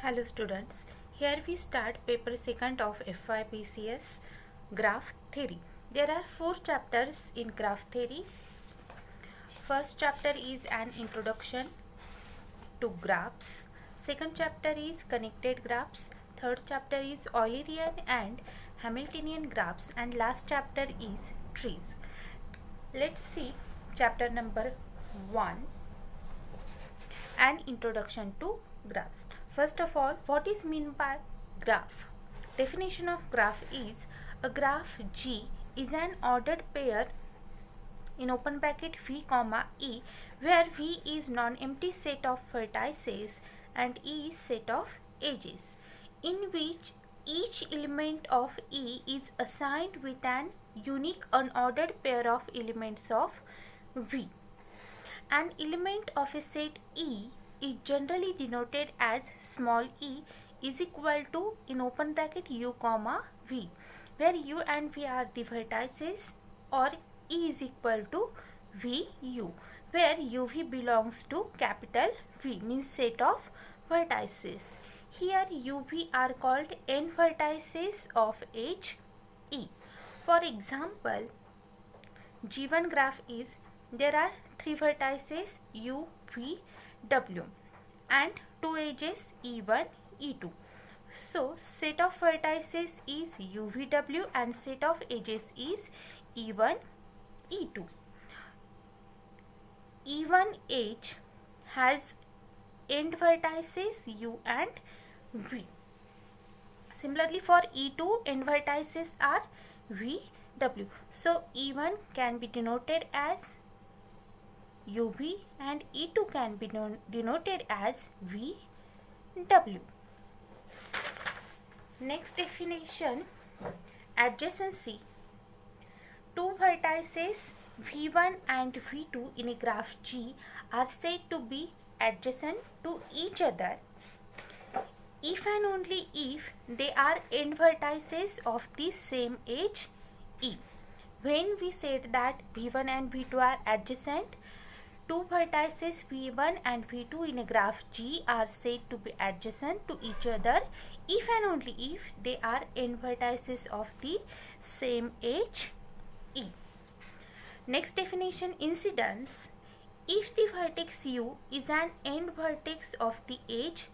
Hello students, here we start paper second of FYPCS graph theory. There are 4 chapters in graph theory. First chapter is an introduction to graphs. Second chapter is connected graphs. Third chapter is Eulerian and Hamiltonian graphs, and last chapter is trees. Let's see chapter number 1, an introduction to graphs. First of all, what is meant by graph? Definition of graph is a graph G is an ordered pair in open bracket V comma E, where V is non-empty set of vertices and E is set of edges, in which each element of E is assigned with an unique unordered pair of elements of V. An element of a set E is generally denoted as small e is equal to in open bracket U comma V, where U and V are the vertices, or E is equal to VU, where UV belongs to capital V, means set of vertices. Here UV are called n vertices of edge E. For example, G1 graph is there are 3 vertices U, V, W and 2 edges E1, E2. So set of vertices is UVW and set of edges is E1, E2. E1 edge has end vertices U and V. Similarly for E2, end vertices are V, W. So E1 can be denoted as UV and E2 can be denoted as VW. Next definition, adjacency. 2 vertices V1 and V2 in a graph G are said to be adjacent to each other if and only if they are end vertices of the same edge E. When we said that V1 and V2 are adjacent, 2 vertices V1 and V2 in a graph G are said to be adjacent to each other if and only if they are end vertices of the same edge E. Next definition, incidence. If the vertex U is an end vertex of the edge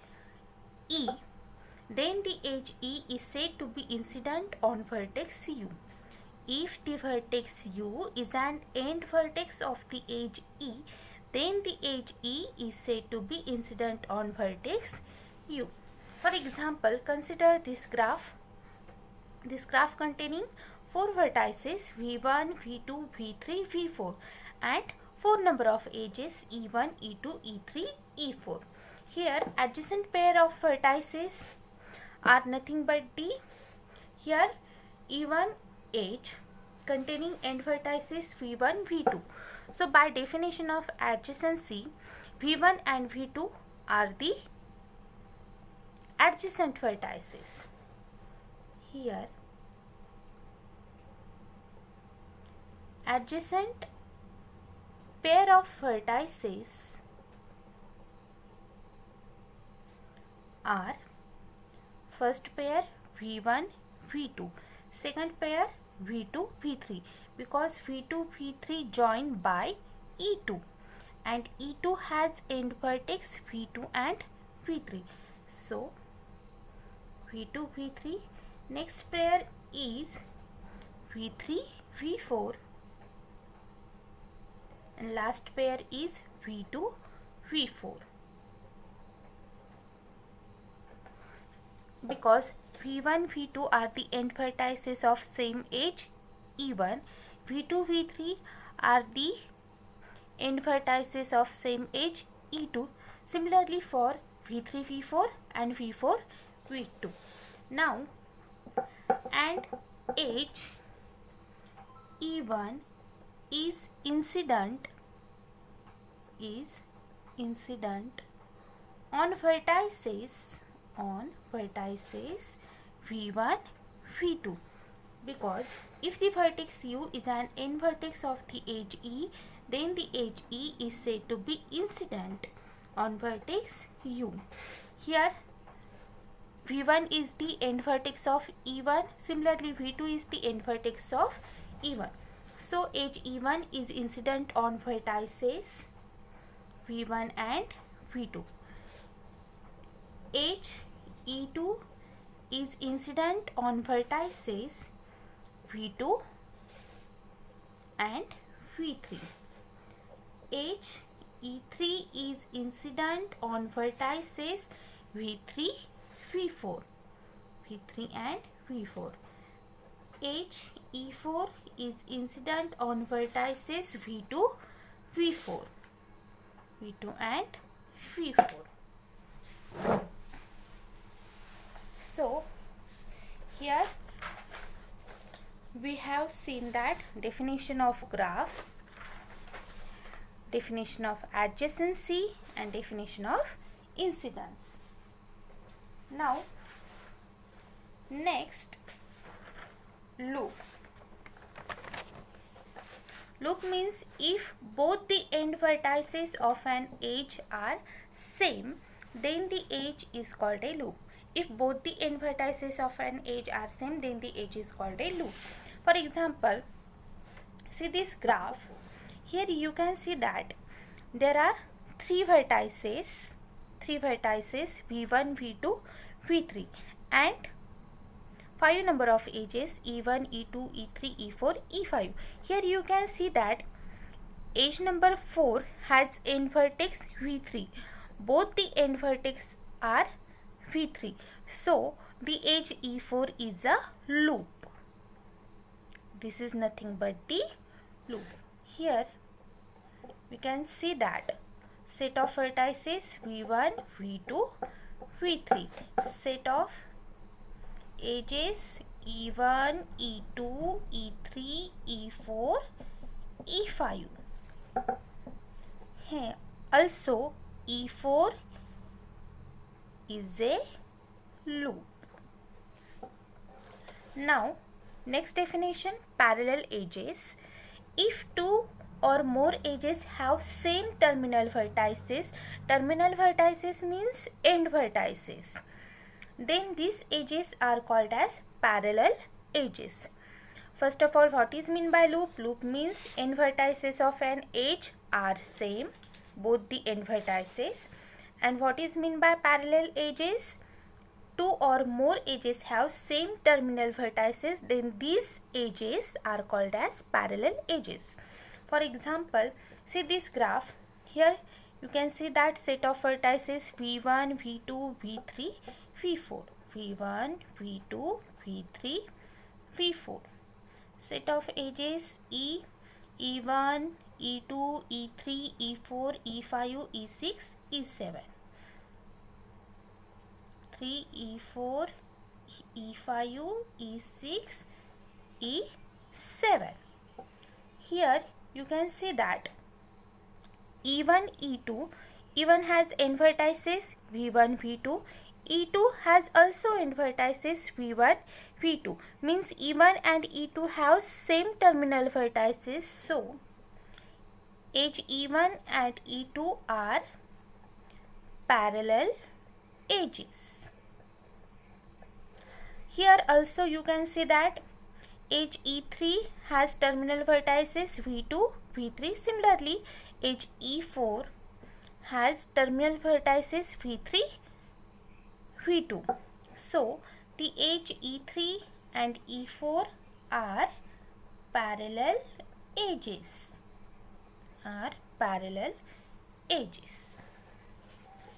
E, then the edge E is said to be incident on vertex U. If the vertex U is an end vertex of the edge E, then the edge E is said to be incident on vertex U. For example, consider this graph containing 4 vertices V1, V2, V3, V4 and 4 number of edges E1, E2, E3, E4. Here adjacent pair of vertices are nothing but D. Here E1 edge containing end vertices V1, V2. So by definition of adjacency, V1 and V2 are the adjacent vertices. Here adjacent pair of vertices are first pair V1, V2, second pair V2, V3, because V2, V3 join by E2 and E2 has end vertex V2 and V3. So V2, V3, next pair is V3, V4 and last pair is V2, V4. Because V1, V2 are the end vertices of same edge E1, V2, V3 are the end vertices of same edge E2. Similarly for V3, V4 and V4, V2. Now, and edge E1 is incident on vertices V1, V2, because if the vertex U is an end vertex of the edge E, then the edge E is said to be incident on vertex U. Here V1 is the end vertex of E1. Similarly, V2 is the end vertex of E1. So edge E1 is incident on vertices V1 and V2. Edge E2 is incident on vertices V2 and V3. Edge E3 is incident on vertices V3, V4. V3 and V4. Edge E4 is incident on vertices V2, V4. V2 and V4. So here we have seen that definition of graph, definition of adjacency and definition of incidence. Now next, loop. Loop means if both the end vertices of an edge are same, then the edge is called a loop. If both the end vertices of an edge are same, then the edge is called a loop. For example, see this graph. Here you can see that there are three vertices V1, V2, V3 and 5 number of edges E1, E2, E3, E4, E5. Here you can see that edge number 4 has end vertex V3. Both the end vertex are V3. So the edge E4 is a loop. This is nothing but the loop. Here we can see that set of vertices V1, V2, V3. Set of edges E1, E2, E3, E4, E5. Here also E4 is a loop. Now next definition, parallel edges. If two or more edges have same terminal vertices means end vertices, then these edges are called as parallel edges. First of all, what is meant by loop? Loop means end vertices of an edge are same, both the end vertices. And what is meant by parallel edges? Two or more edges have same terminal vertices, then these edges are called as parallel edges. For example, see this graph. Here you can see that set of vertices V1, V2, V3, V4. V1, V2, V3, V4. Set of edges E, E1, E2, E3, E4, E5, E6, E7. 3, E4, E5, E6, E7. Here you can see that E1, E1 has end vertices V1, V2. E2 has also end vertices V1, V2. Means E1 and E2 have same terminal vertices. So edge E1 and E2 are parallel edges. Here also you can see that edge E3 has terminal vertices V2, V3. Similarly, edge E4 has terminal vertices V3, V2. So the edge E3 and E4 are parallel edges.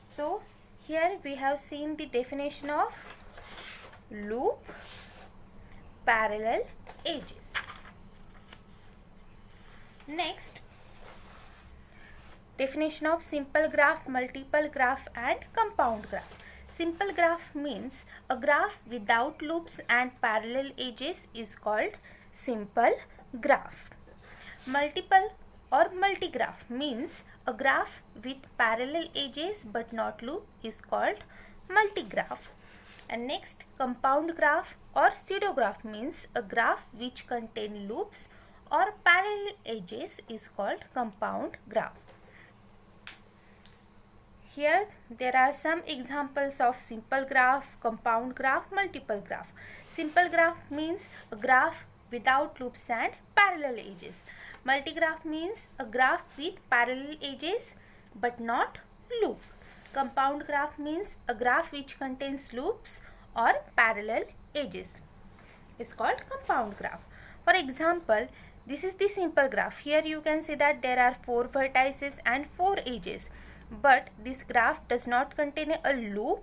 So here we have seen the definition of loop, parallel edges. Next, definition of simple graph, multiple graph and compound graph. Simple graph means a graph without loops and parallel edges is called simple graph. Multiple or multigraph means a graph with parallel edges but not loop is called multigraph. And next, compound graph or pseudograph means a graph which contain loops or parallel edges is called compound graph. Here there are some examples of simple graph, compound graph, multiple graph. Simple graph means a graph without loops and parallel edges. Multigraph means a graph with parallel edges but not loop. Compound graph means a graph which contains loops or parallel edges. It's called compound graph. For example, this is the simple graph. Here you can see that there are 4 vertices and 4 edges. But this graph does not contain a loop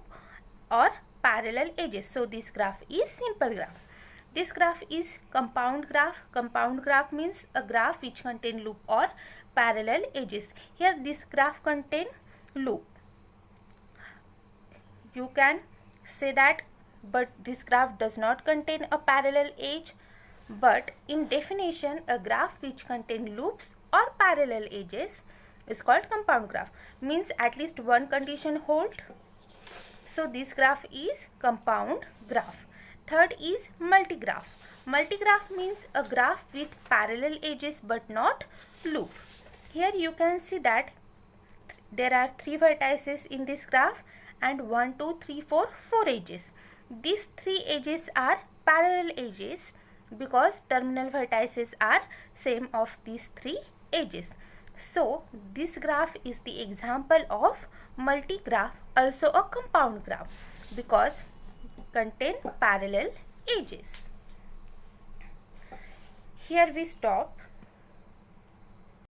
or parallel edges. So this graph is simple graph. This graph is compound graph. Compound graph means a graph which contain loop or parallel edges. Here this graph contain loop. You can say that, but this graph does not contain a parallel edge. But in definition, a graph which contain loops or parallel edges is called compound graph. Means at least one condition hold. So this graph is compound graph. Third is multigraph. Multigraph means a graph with parallel edges but not loop. Here you can see that there are 3 vertices in this graph and 1, 2, 3, 4 edges. These 3 edges are parallel edges because terminal vertices are same of these 3 edges. So this graph is the example of multigraph, also a compound graph, because contain parallel edges. Here we stop.